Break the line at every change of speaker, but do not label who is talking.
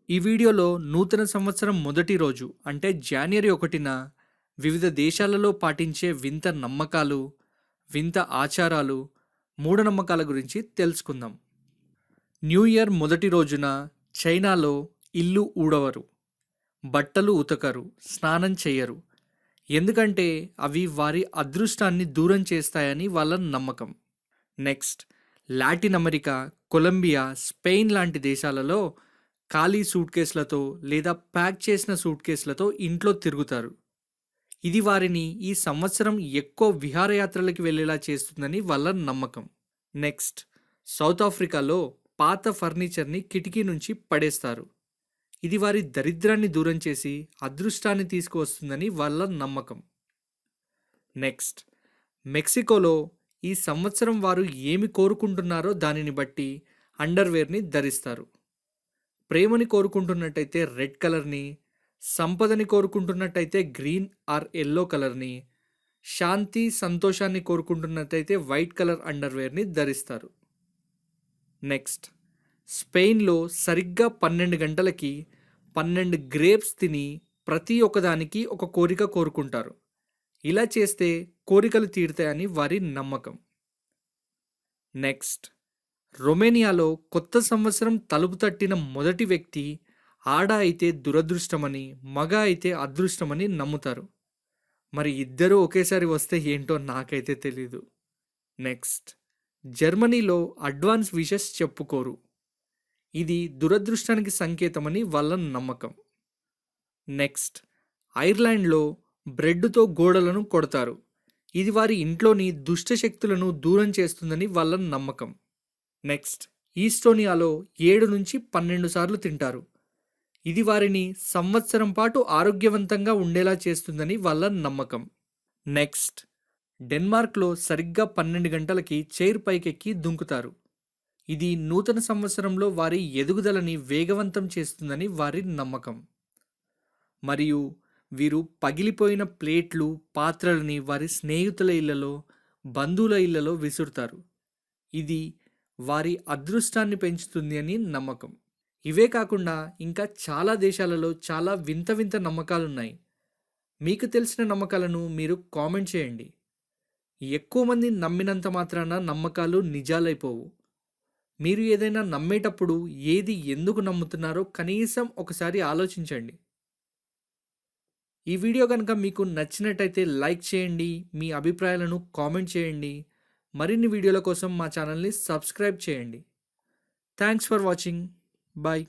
ఈ వీడియోలో నూతన సంవత్సరం మొదటి రోజు అంటే జనవరి 1న వివిధ దేశాలలో పాటించే వింత నమ్మకాలు, వింత ఆచారాలు, మూఢనమ్మకాల గురించి తెలుసుకుందాం. న్యూ ఇయర్ మొదటి రోజున చైనాలో ఇల్లు ఊడవరు, బట్టలు ఉతకరు, స్నానం చేయరు. ఎందుకంటే అవి వారి అదృష్టాన్ని దూరం చేస్తాయని వాళ్ళ నమ్మకం. Next, Latin America, Colombia, Spain లాంటి దేశాలలో ఖాళీ సూట్ కేసులతో లేదా ప్యాక్ చేసిన సూట్ కేసులతో ఇంట్లో తిరుగుతారు. ఇది వారిని ఈ సంవత్సరం ఎక్కువ విహారయాత్రలకు వెళ్ళేలా చేస్తుందని వాళ్ళ నమ్మకం. నెక్స్ట్, సౌత్ ఆఫ్రికాలో పాత ఫర్నిచర్ని కిటికీ నుంచి పడేస్తారు. ఇది వారి దరిద్రాన్ని దూరం చేసి అదృష్టాన్ని తీసుకువస్తుందని వాళ్ళ నమ్మకం. నెక్స్ట్, మెక్సికోలో ఈ సంవత్సరం వారు ఏమి కోరుకుంటున్నారో దానిని బట్టి అండర్వేర్ని ధరిస్తారు. ప్రేమని కోరుకుంటున్నట్టయితే రెడ్ కలర్ని, సంపదని కోరుకుంటున్నట్టయితే గ్రీన్ ఆర్ ఎల్లో కలర్ని, శాంతి సంతోషాన్ని కోరుకుంటున్నట్టయితే వైట్ కలర్ అండర్వేర్ని ధరిస్తారు. నెక్స్ట్, స్పెయిన్లో సరిగ్గా 12 గంటలకి 12 గ్రేప్స్ తిని ప్రతి ఒక్కదానికి ఒక కోరిక కోరుకుంటారు. ఇలా చేస్తే కోరికలు తీరుతాయని వారి నమ్మకం. నెక్స్ట్, రొమేనియాలో కొత్త సంవత్సరం తలుపు తట్టిన మొదటి వ్యక్తి ఆడ అయితే దురదృష్టమని, మగ అయితే అదృష్టమని నమ్ముతారు. మరి ఇద్దరూ ఒకేసారి వస్తే ఏంటో నాకైతే తెలీదు. నెక్స్ట్, జర్మనీలో అడ్వాన్స్ విషెస్ చెప్పుకోరు. ఇది దురదృష్టానికి సంకేతమని వాళ్ళ నమ్మకం. నెక్స్ట్, ఐర్లాండ్లో బ్రెడ్తో గోడలను కొడతారు. ఇది వారి ఇంట్లోని దుష్ట శక్తులను దూరం చేస్తుందని వాళ్ళ నమ్మకం. నెక్స్ట్, ఈస్టోనియాలో 7 నుంచి 12 సార్లు తింటారు. ఇది వారిని సంవత్సరం పాటు ఆరోగ్యవంతంగా ఉండేలా చేస్తుందని వాళ్ళ నమ్మకం. నెక్స్ట్, డెన్మార్క్లో సరిగ్గా 12 గంటలకి చైర్ పైకెక్కి దుంకుతారు. ఇది నూతన సంవత్సరంలో వారి ఎదుగుదలని వేగవంతం చేస్తుందని వారి నమ్మకం. మరియు వీరు పగిలిపోయిన ప్లేట్లు, పాత్రలని వారి స్నేహితుల ఇళ్లలో, బంధువుల ఇళ్లలో విసురుతారు. ఇది వారి అదృష్టాన్ని పెంచుతుంది అని నమ్మకం. ఇవే కాకుండా ఇంకా చాలా దేశాలలో చాలా వింత వింత నమ్మకాలున్నాయి. మీకు తెలిసిన నమ్మకాలను మీరు కామెంట్ చేయండి. ఎక్కువ మంది నమ్మినంత మాత్రాన నమ్మకాలు నిజాలైపోవు. మీరు ఏదైనా నమ్మేటప్పుడు ఏది ఎందుకు నమ్ముతున్నారో కనీసం ఒకసారి ఆలోచించండి. ఈ వీడియో కనుక మీకు నచ్చినట్టయితే లైక్ చేయండి, మీ అభిప్రాయాలను కామెంట్ చేయండి. మరిన్ని వీడియోల కోసం మా ఛానల్ని సబ్స్క్రైబ్ చేయండి. Thanks for watching. బాయ్.